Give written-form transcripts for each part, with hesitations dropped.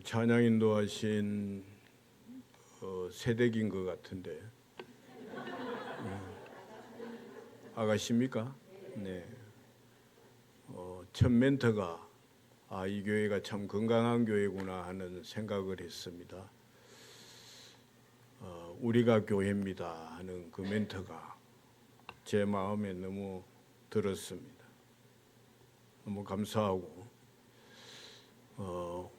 찬양 인도하신 세댁인 것 같은데 아가씨입니까? 네. 첫 멘트가 이 교회가 참 건강한 교회구나 하는 생각을 했습니다. 우리가 교회입니다 하는 그 멘트가 제 마음에 너무 들었습니다. 너무 감사하고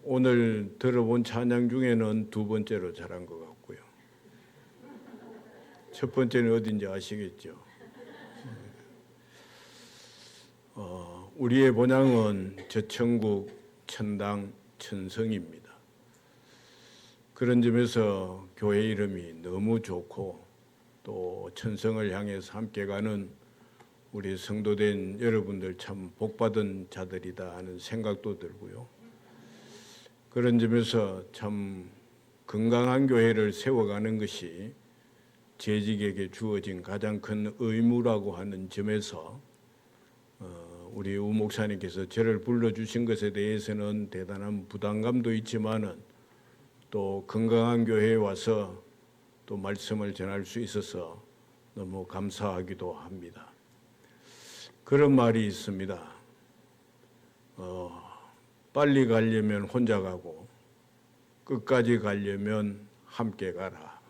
오늘 들어본 찬양 중에는 두 번째로 잘한 것 같고요. 첫 번째는 어딘지 아시겠죠? 우리의 본향은 저천국 천당 천성입니다. 그런 점에서 교회 이름이 너무 좋고 또 천성을 향해서 함께 가는 우리 성도된 여러분들 참 복받은 자들이다 하는 생각도 들고요. 그런 점에서 참 건강한 교회를 세워가는 것이 재직에게 주어진 가장 큰 의무라고 하는 점에서 우리 우 목사님께서 저를 불러주신 것에 대해서는 대단한 부담감도 있지만은 또 건강한 교회에 와서 또 말씀을 전할 수 있어서 너무 감사하기도 합니다. 그런 말이 있습니다. 빨리 가려면 혼자 가고 끝까지 가려면 함께 가라.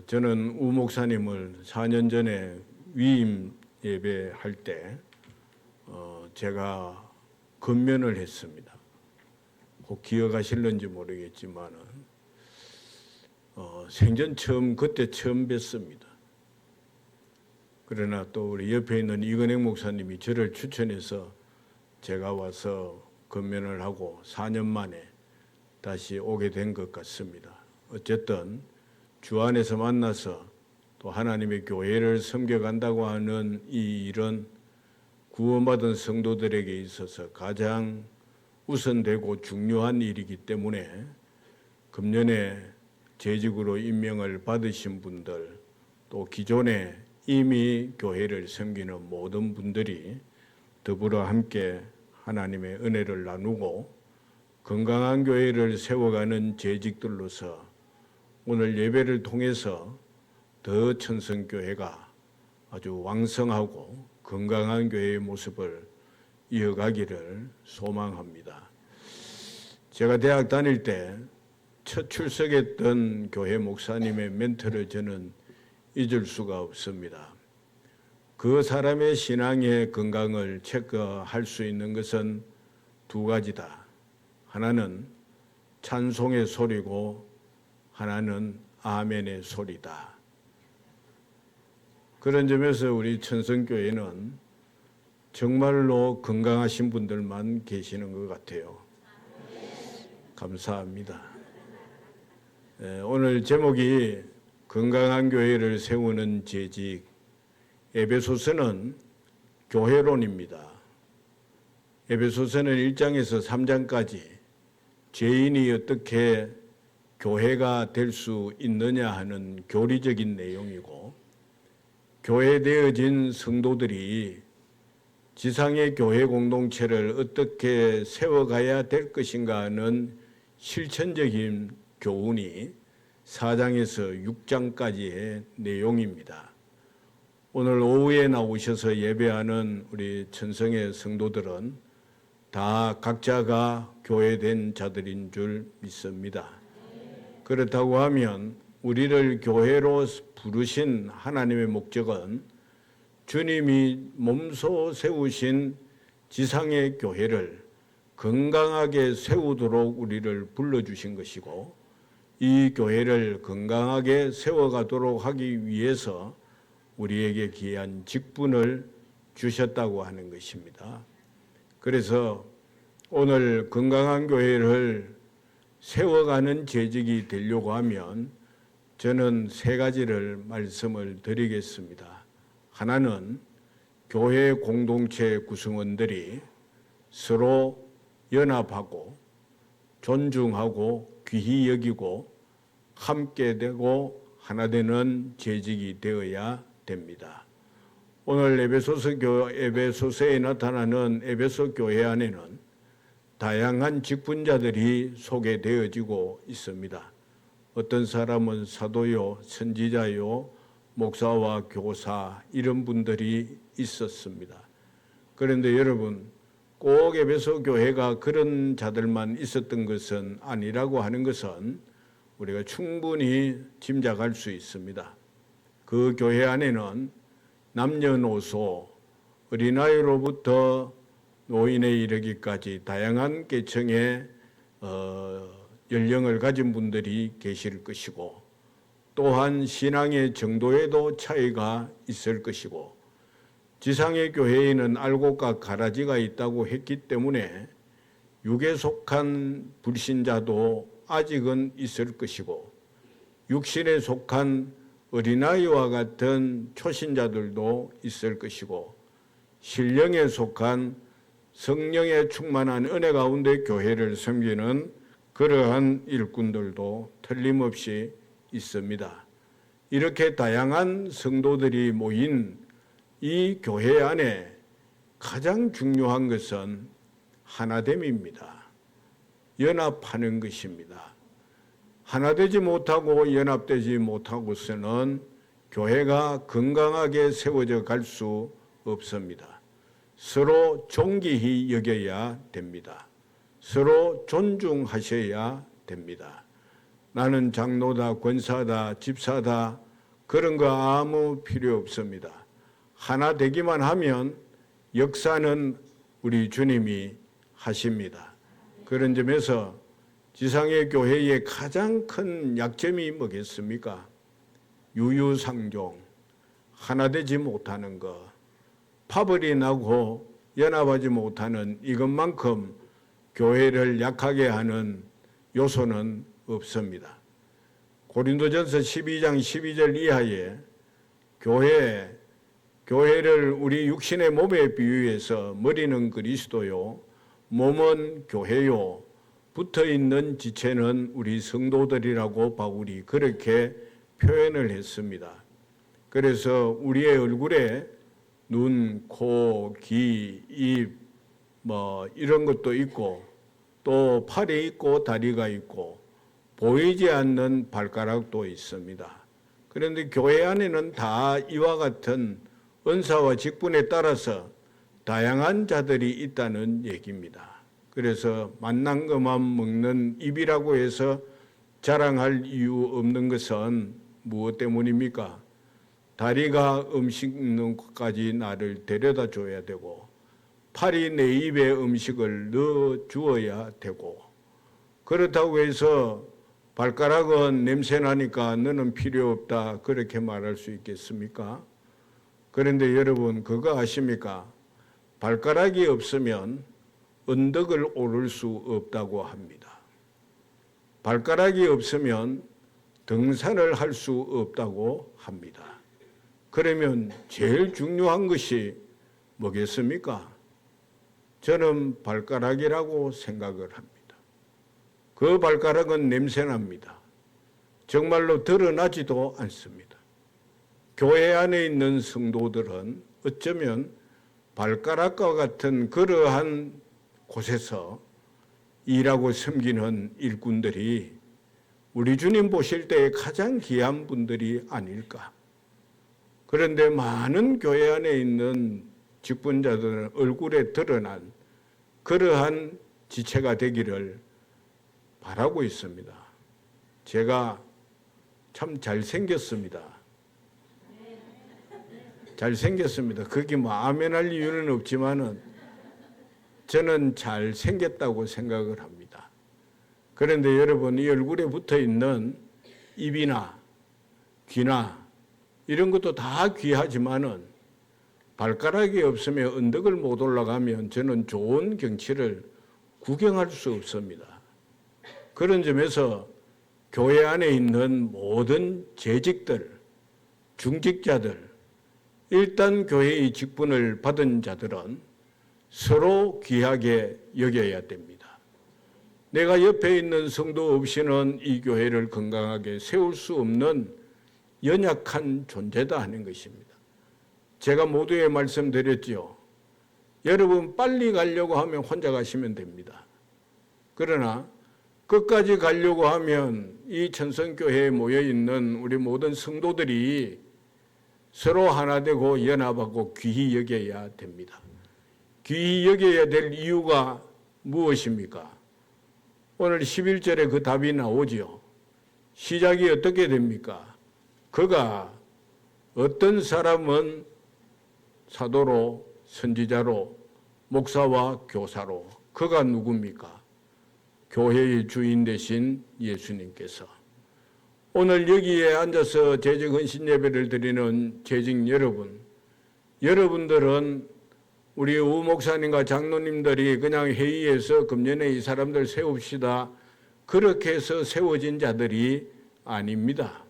저는 우 목사님을 4년 전에 위임 예배할 때 제가 건면을 했습니다. 혹 기억하실는지 모르겠지만은 생전 그때 처음 뵀습니다. 그러나 또 우리 옆에 있는 이건행 목사님이 저를 추천해서 제가 와서 건면을 하고 4년 만에 다시 오게 된 것 같습니다. 어쨌든 주 안에서 만나서 또 하나님의 교회를 섬겨간다고 하는 이 일은 구원받은 성도들에게 있어서 가장 우선되고 중요한 일이기 때문에 금년에 재직으로 임명을 받으신 분들 또 기존에 이미 교회를 섬기는 모든 분들이 더불어 함께 하나님의 은혜를 나누고 건강한 교회를 세워가는 재직들로서 오늘 예배를 통해서 더 천성교회가 아주 왕성하고 건강한 교회의 모습을 이어가기를 소망합니다. 제가 대학 다닐 때 첫 출석했던 교회 목사님의 멘트를 저는 잊을 수가 없습니다. 그 사람의 신앙의 건강을 체크할 수 있는 것은 두 가지다. 하나는 찬송의 소리고 하나는 아멘의 소리다. 그런 점에서 우리 천성교회는 정말로 건강하신 분들만 계시는 것 같아요. 감사합니다. 오늘 제목이 건강한 교회를 세우는 재직, 에베소서는 교회론입니다. 에베소서는 1장에서 3장까지 죄인이 어떻게 교회가 될 수 있느냐 하는 교리적인 내용이고 교회되어진 성도들이 지상의 교회 공동체를 어떻게 세워가야 될 것인가 하는 실천적인 교훈이 4장에서 6장까지의 내용입니다. 오늘 오후에 나오셔서 예배하는 우리 천성의 성도들은 다 각자가 교회된 자들인 줄 믿습니다. 그렇다고 하면 우리를 교회로 부르신 하나님의 목적은 주님이 몸소 세우신 지상의 교회를 건강하게 세우도록 우리를 불러주신 것이고 이 교회를 건강하게 세워가도록 하기 위해서 우리에게 귀한 직분을 주셨다고 하는 것입니다. 그래서 오늘 건강한 교회를 세워가는 재직이 되려고 하면 저는 세 가지를 말씀을 드리겠습니다. 하나는 교회 공동체 구성원들이 서로 연합하고 존중하고 귀히 여기고 함께 되고 하나 되는 재직이 되어야 됩니다. 오늘 에베소서에 나타나는 에베소 교회 안에는 다양한 직분자들이 소개되어지고 있습니다. 어떤 사람은 사도요, 선지자요, 목사와 교사 이런 분들이 있었습니다. 그런데 여러분, 꼭 에베소 교회가 그런 자들만 있었던 것은 아니라고 하는 것은 우리가 충분히 짐작할 수 있습니다. 그 교회 안에는 남녀노소, 어린아이로부터 노인에 이르기까지 다양한 계층의 연령을 가진 분들이 계실 것이고, 또한 신앙의 정도에도 차이가 있을 것이고, 지상의 교회에는 알곡과 가라지가 있다고 했기 때문에 육에 속한 불신자도 아직은 있을 것이고, 육신에 속한 어린아이와 같은 초신자들도 있을 것이고, 신령에 속한 성령에 충만한 은혜 가운데 교회를 섬기는 그러한 일꾼들도 틀림없이 있습니다. 이렇게 다양한 성도들이 모인 이 교회 안에 가장 중요한 것은 하나됨입니다. 연합하는 것입니다. 하나되지 못하고 연합되지 못하고서는 교회가 건강하게 세워져 갈 수 없습니다. 서로 존귀히 여겨야 됩니다. 서로 존중하셔야 됩니다. 나는 장로다, 권사다, 집사다 그런 거 아무 필요 없습니다. 하나 되기만 하면 역사는 우리 주님이 하십니다. 그런 점에서 지상의 교회의 가장 큰 약점이 뭐겠습니까? 유유상종, 하나 되지 못하는 것, 파벌이 나고 연합하지 못하는 이것만큼 교회를 약하게 하는 요소는 없습니다. 고린도전서 12장 12절 이하에 교회를 우리 육신의 몸에 비유해서 머리는 그리스도요, 몸은 교회요, 붙어있는 지체는 우리 성도들이라고 바울이 그렇게 표현을 했습니다. 그래서 우리의 얼굴에 눈, 코, 귀, 입, 이런 것도 있고, 또 팔이 있고 다리가 있고 보이지 않는 발가락도 있습니다. 그런데 교회 안에는 다 이와 같은 은사와 직분에 따라서 다양한 자들이 있다는 얘기입니다. 그래서 만난 것만 먹는 입이라고 해서 자랑할 이유 없는 것은 무엇 때문입니까? 다리가 음식 먹는 곳까지 나를 데려다 줘야 되고, 팔이 내 입에 음식을 넣어 주어야 되고, 그렇다고 해서 발가락은 냄새 나니까 너는 필요 없다 그렇게 말할 수 있겠습니까? 그런데 여러분 그거 아십니까? 발가락이 없으면 언덕을 오를 수 없다고 합니다. 발가락이 없으면 등산을 할 수 없다고 합니다. 그러면 제일 중요한 것이 뭐겠습니까? 저는 발가락이라고 생각을 합니다. 그 발가락은 냄새납니다. 정말로 드러나지도 않습니다. 교회 안에 있는 성도들은 어쩌면 발가락과 같은 그러한 곳에서 일하고 섬기는 일꾼들이 우리 주님 보실 때 가장 귀한 분들이 아닐까. 그런데 많은 교회 안에 있는 직분자들은 얼굴에 드러난 그러한 지체가 되기를 바라고 있습니다. 제가 참 잘생겼습니다. 잘생겼습니다. 그게 아멘할 이유는 없지만은 저는 잘생겼다고 생각을 합니다. 그런데 여러분, 이 얼굴에 붙어 있는 입이나 귀나 이런 것도 다 귀하지만은 발가락이 없으면 언덕을 못 올라가면 저는 좋은 경치를 구경할 수 없습니다. 그런 점에서 교회 안에 있는 모든 재직들, 중직자들, 일단 교회의 직분을 받은 자들은 서로 귀하게 여겨야 됩니다. 내가 옆에 있는 성도 없이는 이 교회를 건강하게 세울 수 없는 연약한 존재다 하는 것입니다. 제가 모두에 말씀드렸죠. 여러분 빨리 가려고 하면 혼자 가시면 됩니다. 그러나 끝까지 가려고 하면 이 천성교회에 모여있는 우리 모든 성도들이 서로 하나 되고 연합하고 귀히 여겨야 됩니다. 귀히 여겨야 될 이유가 무엇입니까? 오늘 11절에 그 답이 나오지요. 시작이 어떻게 됩니까? 그가 어떤 사람은 사도로, 선지자로, 목사와 교사로. 그가 누굽니까? 교회의 주인 되신 예수님께서. 오늘 여기에 앉아서 재직 헌신 예배를 드리는 재직 여러분, 여러분들은 우리 우 목사님과 장로님들이 그냥 회의에서 금년에 이 사람들 세웁시다 그렇게 해서 세워진 자들이 아닙니다.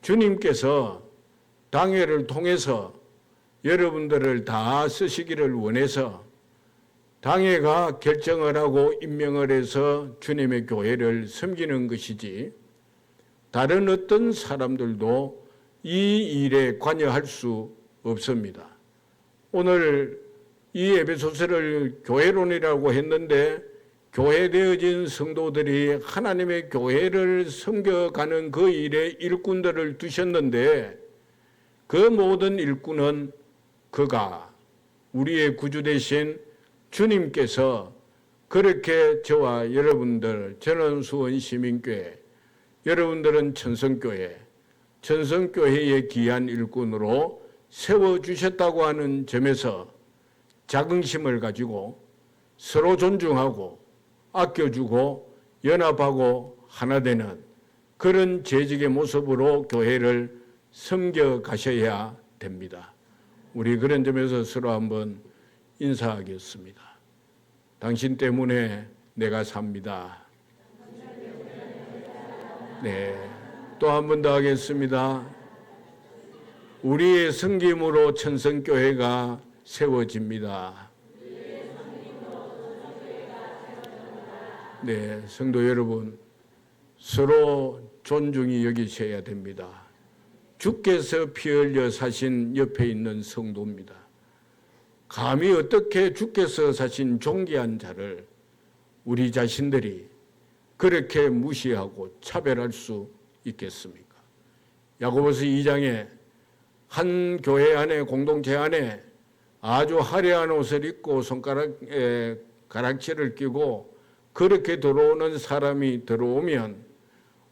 주님께서 당회를 통해서 여러분들을 다 쓰시기를 원해서 당회가 결정을 하고 임명을 해서 주님의 교회를 섬기는 것이지 다른 어떤 사람들도 이 일에 관여할 수 없습니다. 오늘 이 에베소서를 교회론이라고 했는데 교회되어진 성도들이 하나님의 교회를 섬겨가는 그 일에 일꾼들을 두셨는데 그 모든 일꾼은 그가 우리의 구주 되신 주님께서 그렇게 저와 여러분들, 저는 수원시민교회, 여러분들은 천성교회, 천성교회의 귀한 일꾼으로 세워주셨다고 하는 점에서 자긍심을 가지고 서로 존중하고 아껴주고 연합하고 하나 되는 그런 재직의 모습으로 교회를 섬겨가셔야 됩니다. 우리 그런 점에서 서로 한번 인사하겠습니다. 당신 때문에 내가 삽니다. 네, 또 한 번 더 하겠습니다. 우리의 섬김으로 천성교회가 세워집니다. 네, 성도 여러분, 서로 존중히 여기셔야 됩니다. 주께서 피 흘려 사신 옆에 있는 성도입니다. 감히 어떻게 주께서 사신 존귀한 자를 우리 자신들이 그렇게 무시하고 차별할 수 있겠습니까? 야고보서 2장에 한 교회 안에, 공동체 안에 아주 화려한 옷을 입고 손가락에 가락지를 끼고 그렇게 들어오는 사람이 들어오면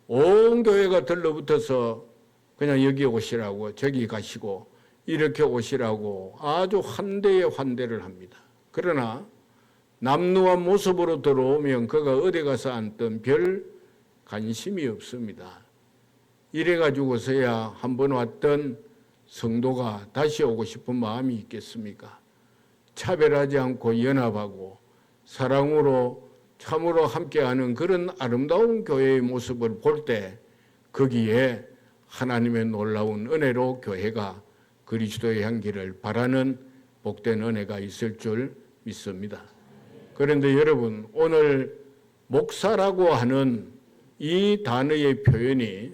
온 교회가 들러붙어서 그냥 여기 오시라고, 저기 가시고 이렇게 오시라고 아주 환대의 환대를 합니다. 그러나 남루한 모습으로 들어오면 그가 어디 가서 앉든 별 관심이 없습니다. 이래가지고서야 한번 왔던 성도가 다시 오고 싶은 마음이 있겠습니까? 차별하지 않고 연합하고 사랑으로 참으로 함께하는 그런 아름다운 교회의 모습을 볼 때 거기에 하나님의 놀라운 은혜로 교회가 그리스도의 향기를 바라는 복된 은혜가 있을 줄 믿습니다. 그런데 여러분, 오늘 목사라고 하는 이 단어의 표현이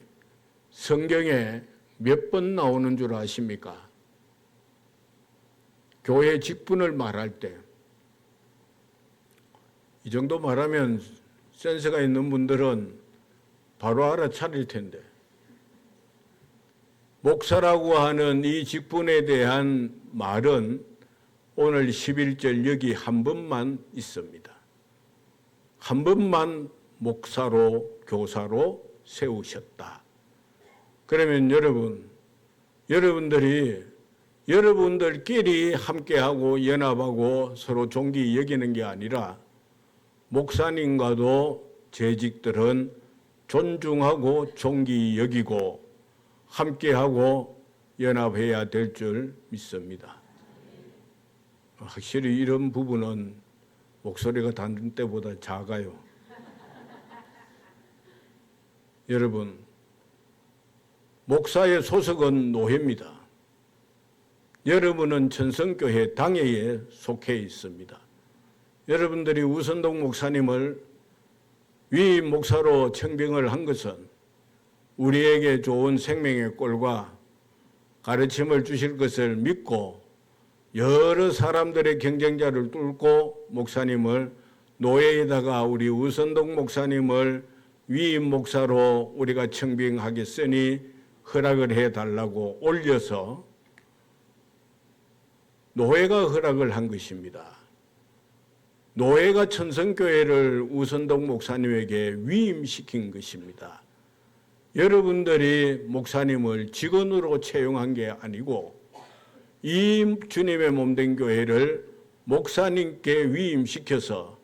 성경에 몇 번 나오는 줄 아십니까? 교회 직분을 말할 때 이 정도 말하면 센스가 있는 분들은 바로 알아차릴 텐데 목사라고 하는 이 직분에 대한 말은 오늘 11절 여기 한 번만 있습니다. 한 번만 목사로 교사로 세우셨다. 그러면 여러분들이 여러분들끼리 함께하고 연합하고 서로 존귀 여기는 게 아니라 목사님과도 재직들은 존중하고 존귀 여기고 함께하고 연합해야 될 줄 믿습니다. 확실히 이런 부분은 목소리가 다른 때보다 작아요. 여러분, 목사의 소속은 노회입니다. 여러분은 천성교회 당회에 속해 있습니다. 여러분들이 우선동 목사님을 위임 목사로 청빙을 한 것은 우리에게 좋은 생명의 꼴과 가르침을 주실 것을 믿고 여러 사람들의 경쟁자를 뚫고 목사님을 노예에다가 우리 우선동 목사님을 위임 목사로 우리가 청빙하겠으니 허락을 해달라고 올려서 노회가 허락을 한 것입니다. 노회가 천성교회를 우선동 목사님에게 위임시킨 것입니다. 여러분들이 목사님을 직원으로 채용한 게 아니고 이 주님의 몸된 교회를 목사님께 위임시켜서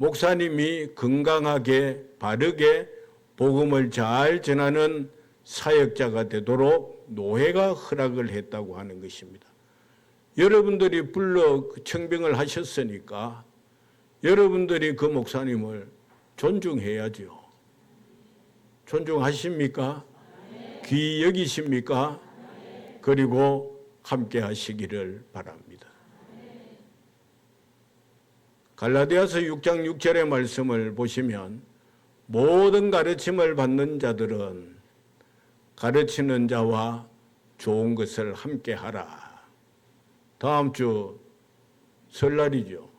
목사님이 건강하게 바르게 복음을 잘 전하는 사역자가 되도록 노회가 허락을 했다고 하는 것입니다. 여러분들이 불러 청빙을 하셨으니까 여러분들이 그 목사님을 존중해야죠. 존중하십니까? 귀히 여기십니까? 그리고 함께 하시기를 바랍니다. 갈라디아서 6장 6절의 말씀을 보시면 모든 가르침을 받는 자들은 가르치는 자와 좋은 것을 함께 하라. 다음 주 설날이죠.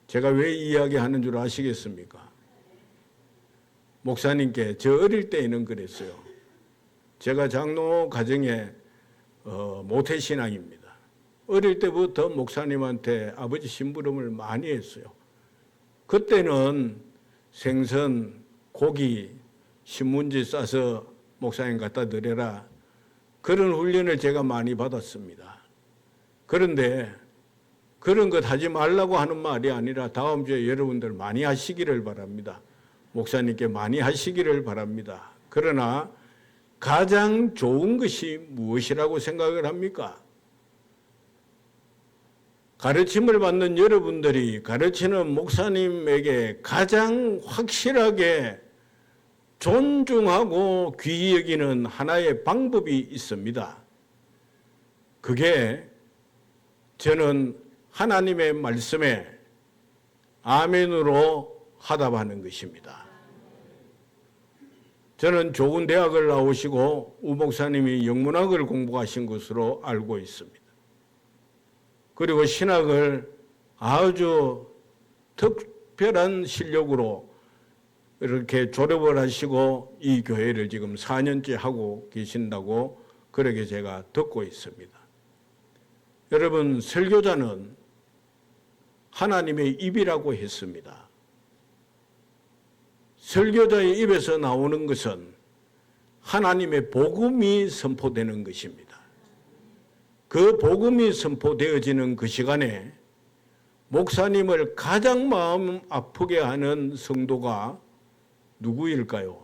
제가 왜 이야기하는 줄 아시겠습니까? 목사님께 저 어릴 때에는 그랬어요. 제가 장로 가정의 모태신앙입니다. 어릴 때부터 목사님한테 아버지 심부름을 많이 했어요. 그때는 생선, 고기, 신문지 싸서 목사님 갖다 드려라. 그런 훈련을 제가 많이 받았습니다. 그런데 그런 것 하지 말라고 하는 말이 아니라 다음 주에 여러분들 많이 하시기를 바랍니다. 목사님께 많이 하시기를 바랍니다. 그러나 가장 좋은 것이 무엇이라고 생각을 합니까? 가르침을 받는 여러분들이 가르치는 목사님에게 가장 확실하게 존중하고 귀히 여기는 하나의 방법이 있습니다. 그게 저는 하나님의 말씀에 아멘으로 화답하는 것입니다. 저는 좋은 대학을 나오시고 우 목사님이 영문학을 공부하신 것으로 알고 있습니다. 그리고 신학을 아주 특별한 실력으로 이렇게 졸업을 하시고 이 교회를 지금 4년째 하고 계신다고 그렇게 제가 듣고 있습니다. 여러분, 설교자는 하나님의 입이라고 했습니다. 설교자의 입에서 나오는 것은 하나님의 복음이 선포되는 것입니다. 그 복음이 선포되어지는 그 시간에 목사님을 가장 마음 아프게 하는 성도가 누구일까요?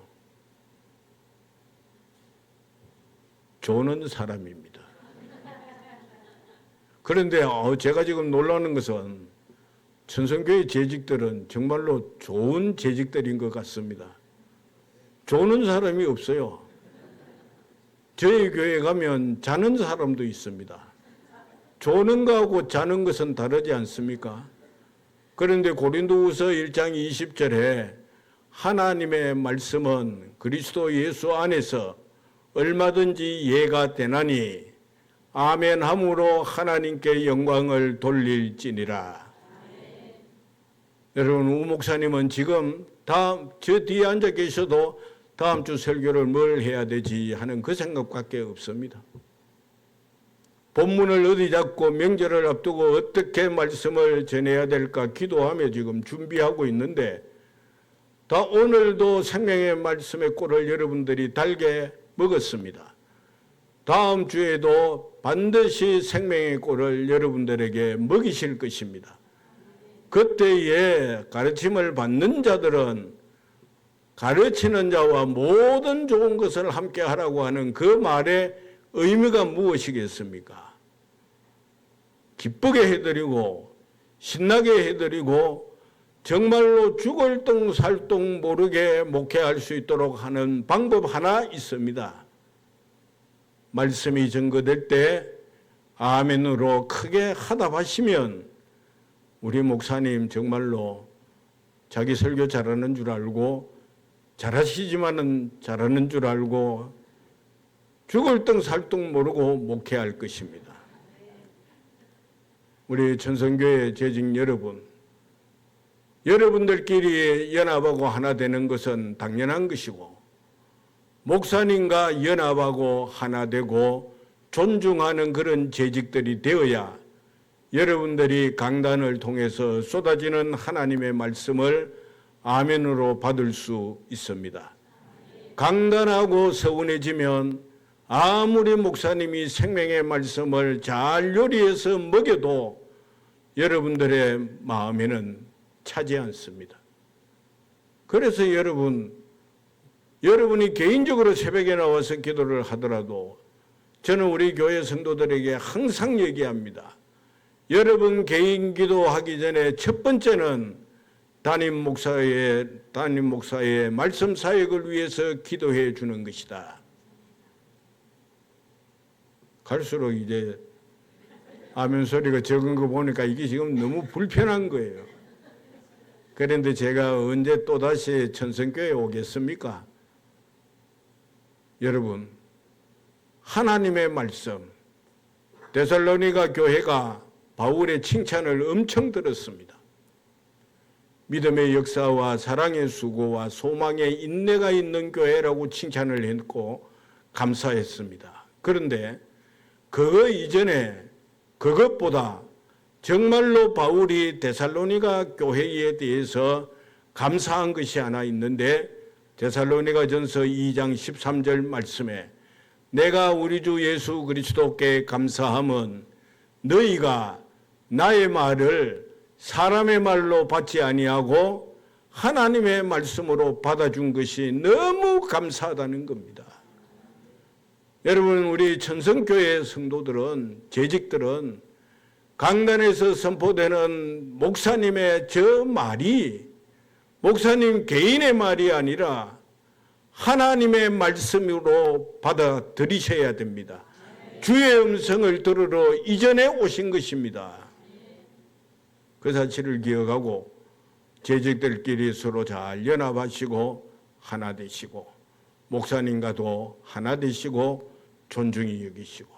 조는 사람입니다. 그런데 제가 지금 놀라는 것은 천성교회 재직들은 정말로 좋은 재직들인 것 같습니다. 조는 사람이 없어요. 저희 교회 가면 자는 사람도 있습니다. 조는 거하고 자는 것은 다르지 않습니까? 그런데 고린도후서 1장 20절에 하나님의 말씀은 그리스도 예수 안에서 얼마든지 이해가 되나니 아멘함으로 하나님께 영광을 돌릴지니라. 여러분, 우 목사님은 지금 저 뒤에 앉아 계셔도 다음 주 설교를 뭘 해야 되지 하는 그 생각밖에 없습니다. 본문을 어디 잡고 명절을 앞두고 어떻게 말씀을 전해야 될까 기도하며 지금 준비하고 있는데 다 오늘도 생명의 말씀의 꼴을 여러분들이 달게 먹었습니다. 다음 주에도 반드시 생명의 꼴을 여러분들에게 먹이실 것입니다. 그때에 가르침을 받는 자들은 가르치는 자와 모든 좋은 것을 함께 하라고 하는 그 말의 의미가 무엇이겠습니까? 기쁘게 해드리고 신나게 해드리고 정말로 죽을 똥 살 똥 모르게 목회할 수 있도록 하는 방법 하나 있습니다. 말씀이 증거될 때 아멘으로 크게 화답하시면 우리 목사님 정말로 자기 설교 잘하는 줄 알고 잘하시지만은 잘하는 줄 알고 죽을 똥 살 똥 모르고 목회할 것입니다. 우리 천성교회 재직 여러분, 여러분들끼리 연합하고 하나 되는 것은 당연한 것이고, 목사님과 연합하고 하나 되고 존중하는 그런 재직들이 되어야 여러분들이 강단을 통해서 쏟아지는 하나님의 말씀을 아멘으로 받을 수 있습니다. 강단하고 서운해지면 아무리 목사님이 생명의 말씀을 잘 요리해서 먹여도 여러분들의 마음에는 차지 않습니다. 그래서 여러분이 개인적으로 새벽에 나와서 기도를 하더라도 저는 우리 교회 성도들에게 항상 얘기합니다. 여러분 개인 기도하기 전에 첫 번째는 담임 목사의 말씀 사역을 위해서 기도해 주는 것이다. 갈수록 이제 아멘 소리가 적은 거 보니까 이게 지금 너무 불편한 거예요. 그런데 제가 언제 또다시 천성교회에 오겠습니까? 여러분, 하나님의 말씀, 데살로니가 교회가 바울의 칭찬을 엄청 들었습니다. 믿음의 역사와 사랑의 수고와 소망의 인내가 있는 교회라고 칭찬을 했고 감사했습니다. 그런데 그거 이전에 그것보다 정말로 바울이 데살로니가 교회에 대해서 감사한 것이 하나 있는데 데살로니가 전서 2장 13절 말씀에 내가 우리 주 예수 그리스도께 감사함은 너희가 나의 말을 사람의 말로 받지 아니하고 하나님의 말씀으로 받아준 것이 너무 감사하다는 겁니다. 여러분, 우리 천성교회 성도들은, 재직들은 강단에서 선포되는 목사님의 저 말이 목사님 개인의 말이 아니라 하나님의 말씀으로 받아들이셔야 됩니다. 주의 음성을 들으러 이전에 오신 것입니다. 그 사실을 기억하고 재직들끼리 서로 잘 연합하시고 하나 되시고 목사님과도 하나 되시고 존중히 여기시고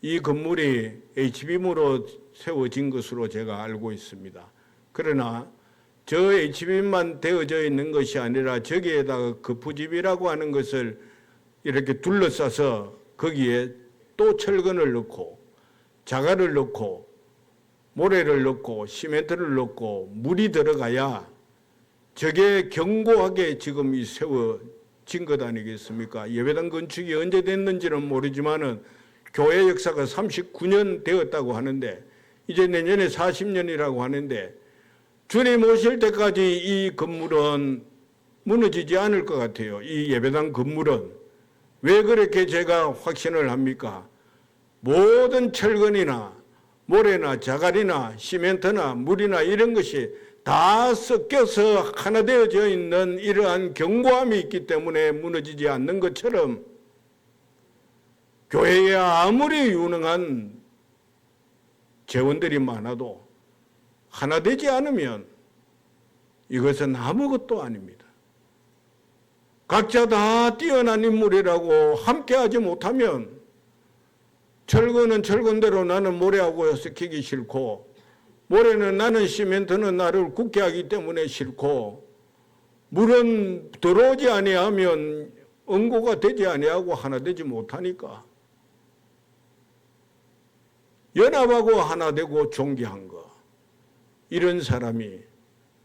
이 건물이 HBM으로 세워진 것으로 제가 알고 있습니다. 그러나 저 HBM만 되어져 있는 것이 아니라 저기에다가 거푸집이라고 하는 것을 이렇게 둘러싸서 거기에 또 철근을 넣고 자갈을 넣고 모래를 넣고 시멘트를 넣고 물이 들어가야 저게 견고하게 지금 이 세워진 것 아니겠습니까? 예배당 건축이 언제 됐는지는 모르지만은 교회 역사가 39년 되었다고 하는데 이제 내년에 40년이라고 하는데 주님 오실 때까지 이 건물은 무너지지 않을 것 같아요. 이 예배당 건물은. 왜 그렇게 제가 확신을 합니까? 모든 철근이나 모래나 자갈이나 시멘트나 물이나 이런 것이 다 섞여서 하나 되어져 있는 이러한 견고함이 있기 때문에 무너지지 않는 것처럼 교회에 아무리 유능한 재원들이 많아도 하나 되지 않으면 이것은 아무것도 아닙니다. 각자 다 뛰어난 인물이라고 함께하지 못하면 철근은 철근대로 나는 모래하고 섞이기 싫고 모래는 나는 시멘트는 나를 굳게 하기 때문에 싫고 물은 들어오지 아니하면 응고가 되지 아니하고 하나 되지 못하니까 연합하고 하나 되고 존귀한 거 이런 사람이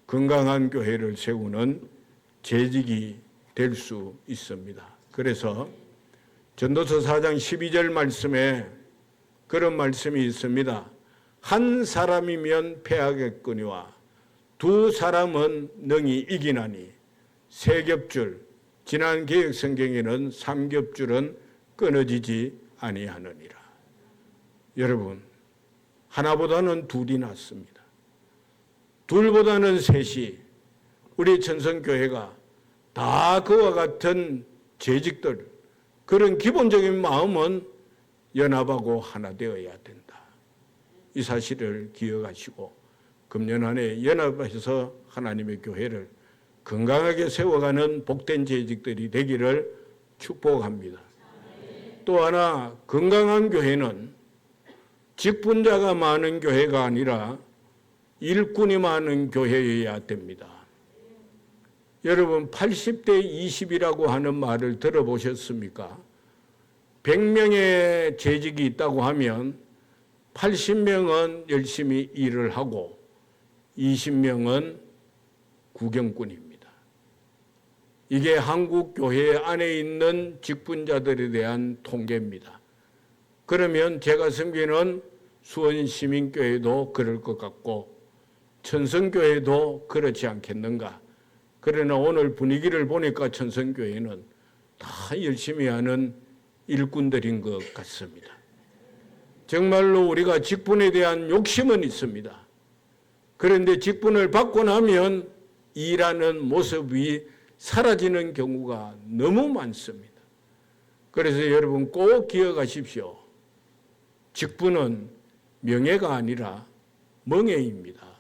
건강한 교회를 세우는 재직이 될 수 있습니다. 그래서 전도서 4장 12절 말씀에 그런 말씀이 있습니다. 한 사람이면 패하겠거니와 두 사람은 능히 이기나니 세 겹줄 지난 개역 성경에는 3겹줄은 끊어지지 아니하느니라. 여러분 하나보다는 둘이 낫습니다. 둘보다는 셋이 우리 천성교회가 다 그와 같은 재직들 그런 기본적인 마음은 연합하고 하나 되어야 된다. 이 사실을 기억하시고 금년 한 해 연합해서 하나님의 교회를 건강하게 세워가는 복된 재직들이 되기를 축복합니다. 또 하나 건강한 교회는 직분자가 많은 교회가 아니라 일꾼이 많은 교회여야 됩니다. 여러분 80대 20이라고 하는 말을 들어보셨습니까? 100명의 재직이 있다고 하면 80명은 열심히 일을 하고 20명은 구경꾼입니다. 이게 한국 교회 안에 있는 직분자들에 대한 통계입니다. 그러면 제가 섬기는 수원시민교회도 그럴 것 같고 천성교회도 그렇지 않겠는가. 그러나 오늘 분위기를 보니까 천성교회는 다 열심히 하는 일꾼들인 것 같습니다. 정말로 우리가 직분에 대한 욕심은 있습니다. 그런데 직분을 받고 나면 일하는 모습이 사라지는 경우가 너무 많습니다. 그래서 여러분 꼭 기억하십시오. 직분은 명예가 아니라 멍해입니다.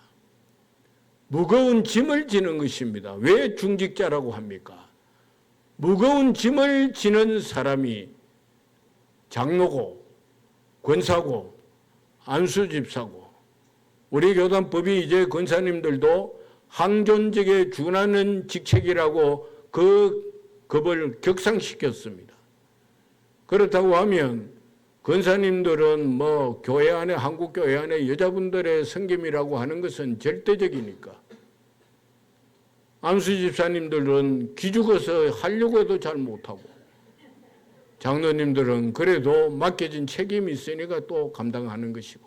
무거운 짐을 지는 것입니다. 왜 중직자라고 합니까? 무거운 짐을 지는 사람이 장로고 권사고 안수집사고 우리 교단법이 이제 권사님들도 항존직에 준하는 직책이라고 그 급을 격상시켰습니다. 그렇다고 하면 권사님들은 뭐 교회 안에 한국 교회 안에 여자분들의 섬김이라고 하는 것은 절대적이니까 안수집사님들은 기죽어서 하려고 해도 잘 못하고 장로님들은 그래도 맡겨진 책임이 있으니까 또 감당하는 것이고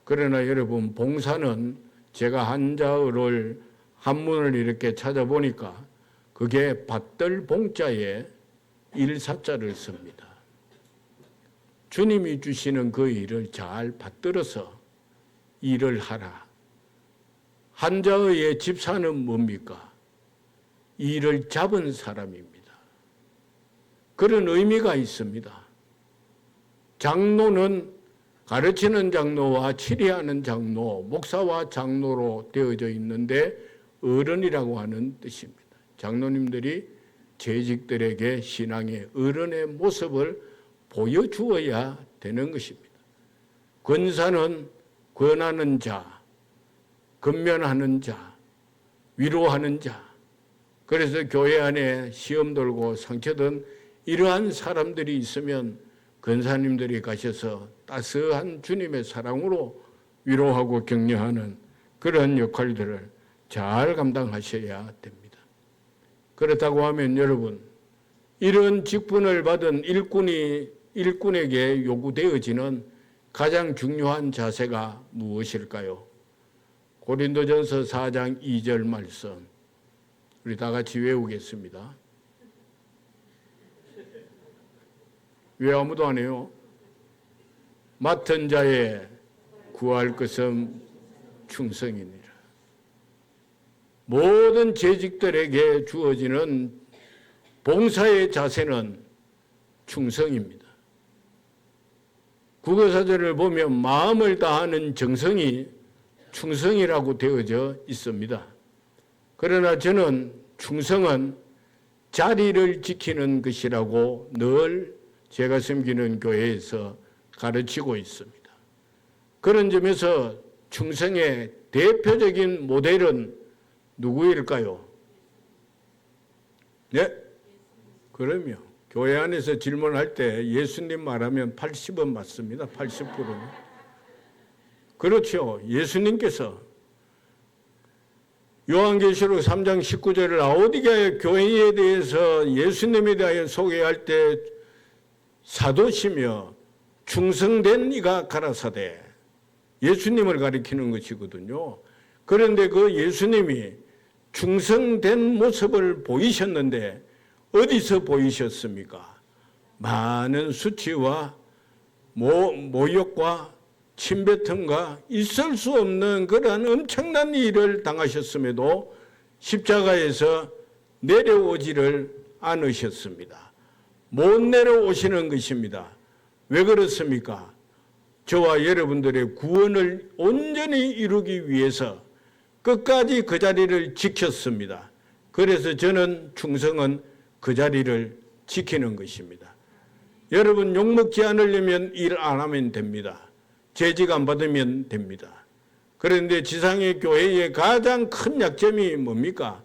그러나 여러분 봉사는 제가 한자어를 한문을 이렇게 찾아보니까 그게 받들 봉자에 일사자를 씁니다. 주님이 주시는 그 일을 잘 받들어서 일을 하라. 한자어의 집사는 뭡니까? 일을 잡은 사람입니다. 그런 의미가 있습니다. 장로는 가르치는 장로와 치리하는 장로, 목사와 장로로 되어져 있는데 어른이라고 하는 뜻입니다. 장로님들이 재직들에게 신앙의 어른의 모습을 보여주어야 되는 것입니다. 권사는 권하는 자, 근면하는 자, 위로하는 자. 그래서 교회 안에 시험 들고 상처든 이러한 사람들이 있으면 권사님들이 가셔서 따스한 주님의 사랑으로 위로하고 격려하는 그런 역할들을 잘 감당하셔야 됩니다. 그렇다고 하면 여러분, 이런 직분을 받은 일꾼에게 요구되어지는 가장 중요한 자세가 무엇일까요? 고린도전서 4장 2절 말씀 우리 다 같이 외우겠습니다. 왜 아무도 안 해요? 맡은 자에 구할 것은 충성이니라. 모든 재직들에게 주어지는 봉사의 자세는 충성입니다. 국어사전을 보면 마음을 다하는 정성이 충성이라고 되어져 있습니다. 그러나 저는 충성은 자리를 지키는 것이라고 늘 제가 섬기는 교회에서 가르치고 있습니다. 그런 점에서 충성의 대표적인 모델은 누구일까요? 네? 그럼요. 교회 안에서 질문할 때 예수님 말하면 80은 맞습니다. 80%는. 그렇죠. 예수님께서 요한계시록 3장 19절을 라오디게아 교회에 대해서 예수님에 대하여 소개할 때 사도시며 충성된 이가 가라사대 예수님을 가리키는 것이거든요. 그런데 그 예수님이 충성된 모습을 보이셨는데 어디서 보이셨습니까? 많은 수치와 모욕과 침뱉음과 있을 수 없는 그러한 엄청난 일을 당하셨음에도 십자가에서 내려오지를 않으셨습니다. 못 내려오시는 것입니다. 왜 그렇습니까? 저와 여러분들의 구원을 온전히 이루기 위해서 끝까지 그 자리를 지켰습니다. 그래서 저는 충성은 그 자리를 지키는 것입니다. 여러분 욕먹지 않으려면 일 안 하면 됩니다. 재직 안 받으면 됩니다. 그런데 지상의 교회의 가장 큰 약점이 뭡니까?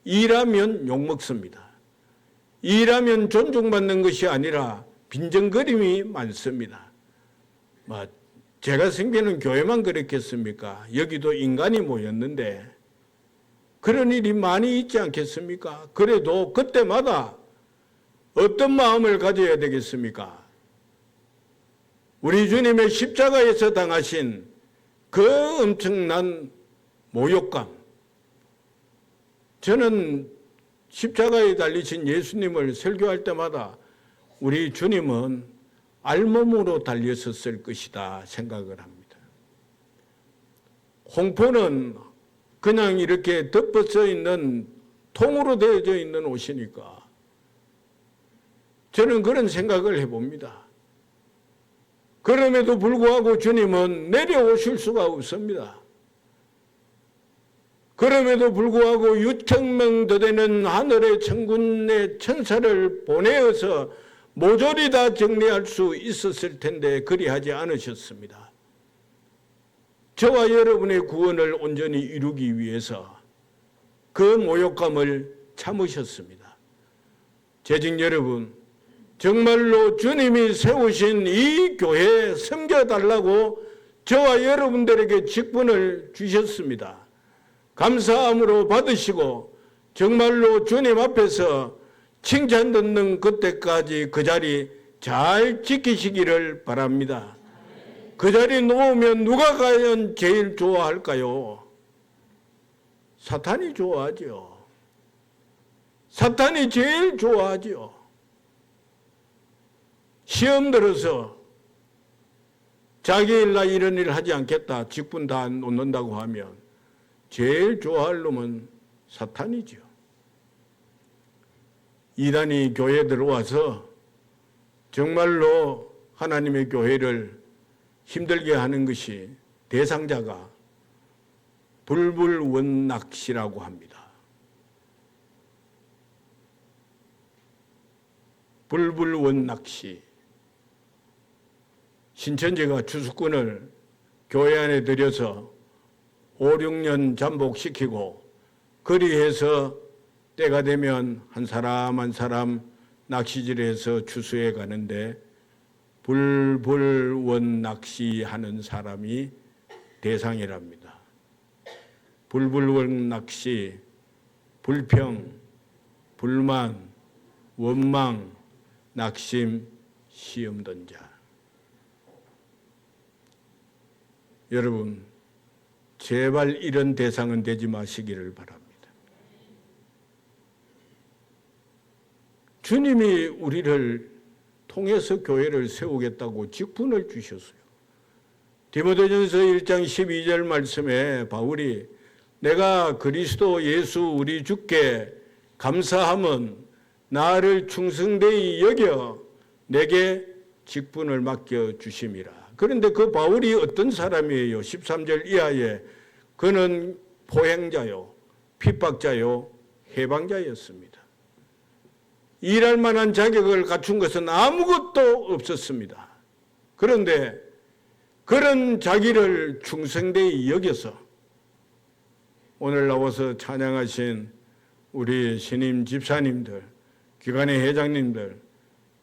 일하면 욕먹습니다. 일하면 존중받는 것이 아니라 빈정거림이 많습니다. 제가 생기는 교회만 그랬겠습니까? 여기도 인간이 모였는데 그런 일이 많이 있지 않겠습니까? 그래도 그때마다 어떤 마음을 가져야 되겠습니까? 우리 주님의 십자가에서 당하신 그 엄청난 모욕감. 저는 십자가에 달리신 예수님을 설교할 때마다 우리 주님은 알몸으로 달렸었을 것이다 생각을 합니다. 홍포는 그냥 이렇게 덮어져 있는 통으로 되어져 있는 옷이니까 저는 그런 생각을 해봅니다. 그럼에도 불구하고 주님은 내려오실 수가 없습니다. 그럼에도 불구하고 6,000명 더 되는 하늘의 천군의 천사를 보내어서 모조리 다 정리할 수 있었을 텐데 그리하지 않으셨습니다. 저와 여러분의 구원을 온전히 이루기 위해서 그 모욕감을 참으셨습니다. 재직 여러분, 정말로 주님이 세우신 이 교회에 섬겨달라고 저와 여러분들에게 직분을 주셨습니다. 감사함으로 받으시고 정말로 주님 앞에서 칭찬 듣는 그때까지 그 자리 잘 지키시기를 바랍니다. 그 자리 놓으면 누가 과연 제일 좋아할까요? 사탄이 좋아하죠. 사탄이 제일 좋아하죠. 시험 들어서 자기 일나 이런 일 하지 않겠다, 직분 다 놓는다고 하면 제일 좋아할 놈은 사탄이죠. 이단이 교회에 들어와서 정말로 하나님의 교회를 힘들게 하는 것이 대상자가 불불원낚시라고 합니다. 불불원낚시. 신천지가 추수꾼을 교회 안에 들여서 5, 6년 잠복시키고 그리해서 때가 되면 한 사람 한 사람 낚시질해서 추수해 가는데 불불원 낚시하는 사람이 대상이랍니다. 불불원 낚시, 불평, 불만, 원망, 낙심, 시험 던자. 여러분, 제발 이런 대상은 되지 마시기를 바랍니다. 주님이 우리를 통해서 교회를 세우겠다고 직분을 주셨어요. 디모데전서 1장 12절 말씀에 바울이 내가 그리스도 예수 우리 주께 감사함은 나를 충성되이 여겨 내게 직분을 맡겨 주심이라. 그런데 그 바울이 어떤 사람이에요? 13절 이하에 그는 포행자요, 핍박자요, 해방자였습니다. 일할 만한 자격을 갖춘 것은 아무것도 없었습니다. 그런데 그런 자기를 충성되이 여겨서 오늘 나와서 찬양하신 우리 신임 집사님들, 기관의 회장님들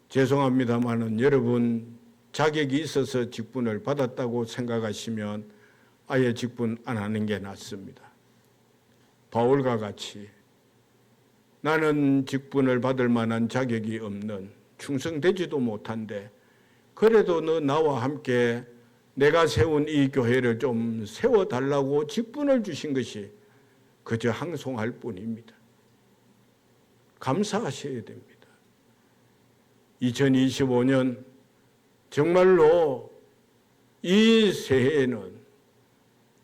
죄송합니다마는 여러분 자격이 있어서 직분을 받았다고 생각하시면 아예 직분 안 하는 게 낫습니다. 바울과 같이 나는 직분을 받을 만한 자격이 없는 충성되지도 못한데 그래도 너 나와 함께 내가 세운 이 교회를 좀 세워달라고 직분을 주신 것이 그저 항송할 뿐입니다. 감사하셔야 됩니다. 2025년 정말로 이 새해에는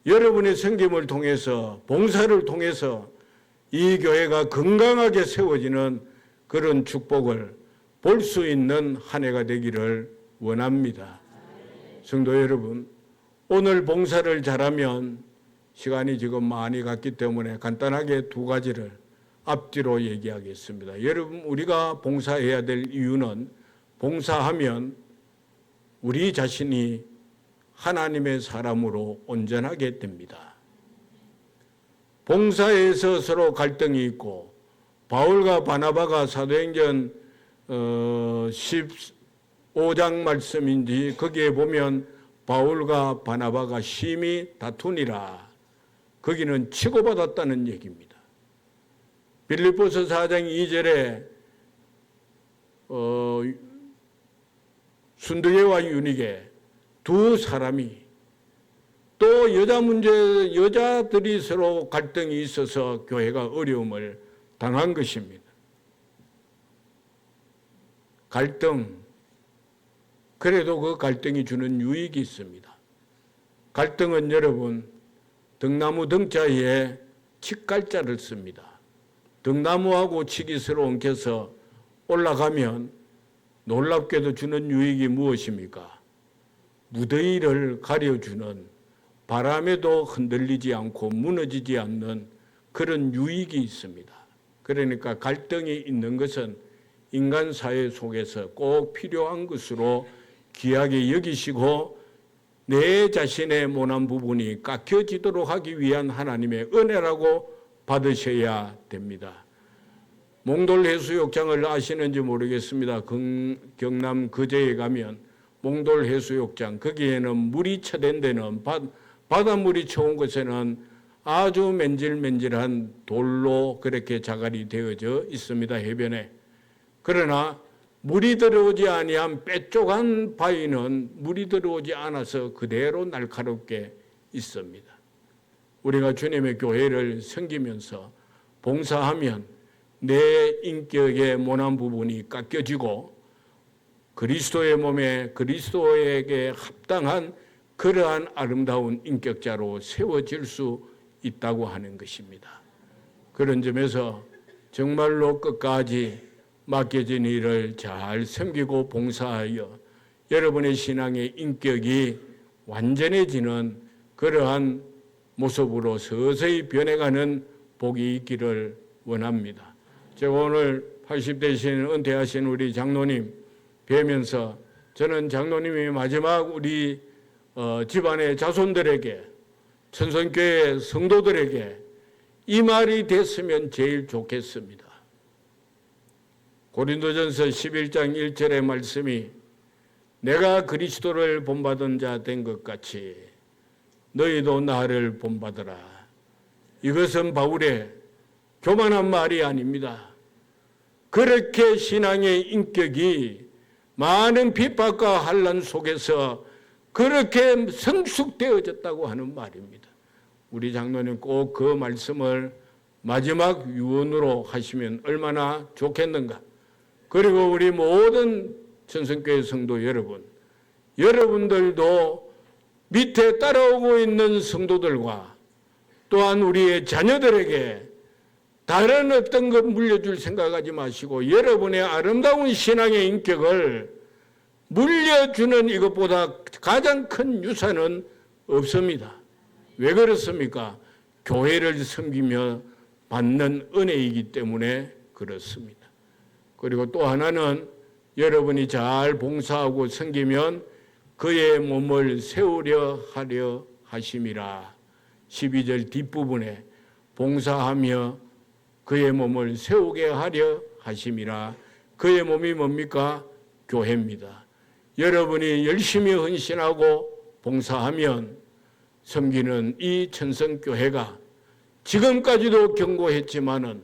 여러분의 섬김을 통해서 봉사를 통해서 이 교회가 건강하게 세워지는 그런 축복을 볼 수 있는 한 해가 되기를 원합니다. 성도 여러분, 오늘 봉사를 잘하면 시간이 지금 많이 갔기 때문에 간단하게 두 가지를 앞뒤로 얘기하겠습니다. 여러분, 우리가 봉사해야 될 이유는 봉사하면 우리 자신이 하나님의 사람으로 온전하게 됩니다. 봉사에서 서로 갈등이 있고 바울과 바나바가 사도행전 15장 말씀인지 거기에 보면 바울과 바나바가 심히 다투니라. 거기는 치고받았다는 얘기입니다. 빌립보서 4장 2절에 순두계와 유니게 두 사람이 또 여자들이 서로 갈등이 있어서 교회가 어려움을 당한 것입니다. 갈등, 그래도 그 갈등이 주는 유익이 있습니다. 갈등은 여러분, 등나무 등자에 칡갈자를 씁니다. 등나무하고 칡이 서로 엉켜서 올라가면 놀랍게도 주는 유익이 무엇입니까? 무더위를 가려주는, 바람에도 흔들리지 않고 무너지지 않는 그런 유익이 있습니다. 그러니까 갈등이 있는 것은 인간 사회 속에서 꼭 필요한 것으로 귀하게 여기시고 내 자신의 모난 부분이 깎여지도록 하기 위한 하나님의 은혜라고 받으셔야 됩니다. 몽돌 해수욕장을 아시는지 모르겠습니다. 경남 거제에 가면 몽돌 해수욕장, 거기에는 물이 쳐댄 데는 바닷물이 쳐온 곳에는 아주 맨질맨질한 돌로 그렇게 자갈이 되어져 있습니다. 해변에. 그러나 물이 들어오지 아니한 빼쪽한 바위는 물이 들어오지 않아서 그대로 날카롭게 있습니다. 우리가 주님의 교회를 섬기면서 봉사하면 내 인격의 모난 부분이 깎여지고 그리스도의 몸에 그리스도에게 합당한 그러한 아름다운 인격자로 세워질 수 있다고 하는 것입니다. 그런 점에서 정말로 끝까지 맡겨진 일을 잘 섬기고 봉사하여 여러분의 신앙의 인격이 완전해지는 그러한 모습으로 서서히 변해가는 복이 있기를 원합니다. 제가 오늘 80대신 은퇴하신 우리 장로님 뵈면서 저는 장로님이 마지막 우리 집안의 자손들에게 천성교회 성도들에게 이 말이 됐으면 제일 좋겠습니다. 고린도전서 11장 1절의 말씀이 내가 그리스도를 본받은 자 된 것 같이 너희도 나를 본받으라. 이것은 바울의 교만한 말이 아닙니다. 그렇게 신앙의 인격이 많은 핍박과 환난 속에서 그렇게 성숙되어졌다고 하는 말입니다. 우리 장로님 꼭 그 말씀을 마지막 유언으로 하시면 얼마나 좋겠는가. 그리고 우리 모든 천성교회 성도 여러분, 여러분들도 밑에 따라오고 있는 성도들과 또한 우리의 자녀들에게 다른 어떤 것 물려줄 생각하지 마시고 여러분의 아름다운 신앙의 인격을 물려주는 이것보다 가장 큰 유산은 없습니다. 왜 그렇습니까? 교회를 섬기며 받는 은혜이기 때문에 그렇습니다. 그리고 또 하나는 여러분이 잘 봉사하고 섬기면 그의 몸을 세우려 하려 하심이라. 12절 뒷부분에 봉사하며 그의 몸을 세우게 하려 하심이라. 그의 몸이 뭡니까? 교회입니다. 여러분이 열심히 헌신하고 봉사하면 섬기는 이 천성교회가 지금까지도 견고했지만은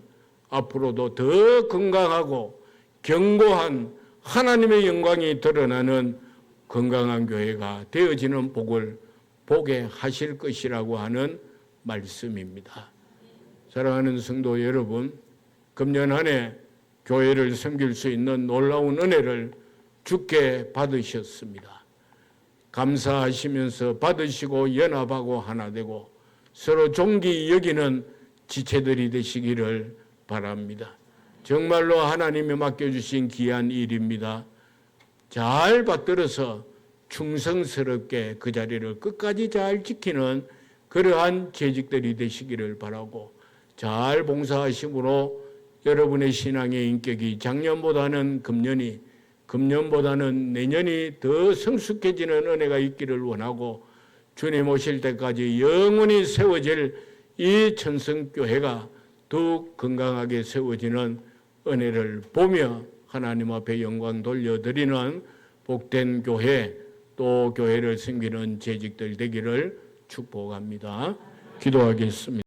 앞으로도 더 건강하고 견고한 하나님의 영광이 드러나는 건강한 교회가 되어지는 복을 보게 하실 것이라고 하는 말씀입니다. 사랑하는 성도 여러분, 금년 한 해 교회를 섬길 수 있는 놀라운 은혜를 주께 받으셨습니다. 감사하시면서 받으시고 연합하고 하나 되고 서로 존귀 여기는 지체들이 되시기를 바랍니다. 정말로 하나님이 맡겨주신 귀한 일입니다. 잘 받들어서 충성스럽게 그 자리를 끝까지 잘 지키는 그러한 재직들이 되시기를 바라고 잘 봉사하심으로 여러분의 신앙의 인격이 작년보다는 금년이 금년보다는 내년이 더 성숙해지는 은혜가 있기를 원하고 주님 오실 때까지 영원히 세워질 이 천성교회가 더욱 건강하게 세워지는 은혜를 보며 하나님 앞에 영광 돌려드리는 복된 교회, 또 교회를 섬기는 재직들 되기를 축복합니다. 기도하겠습니다.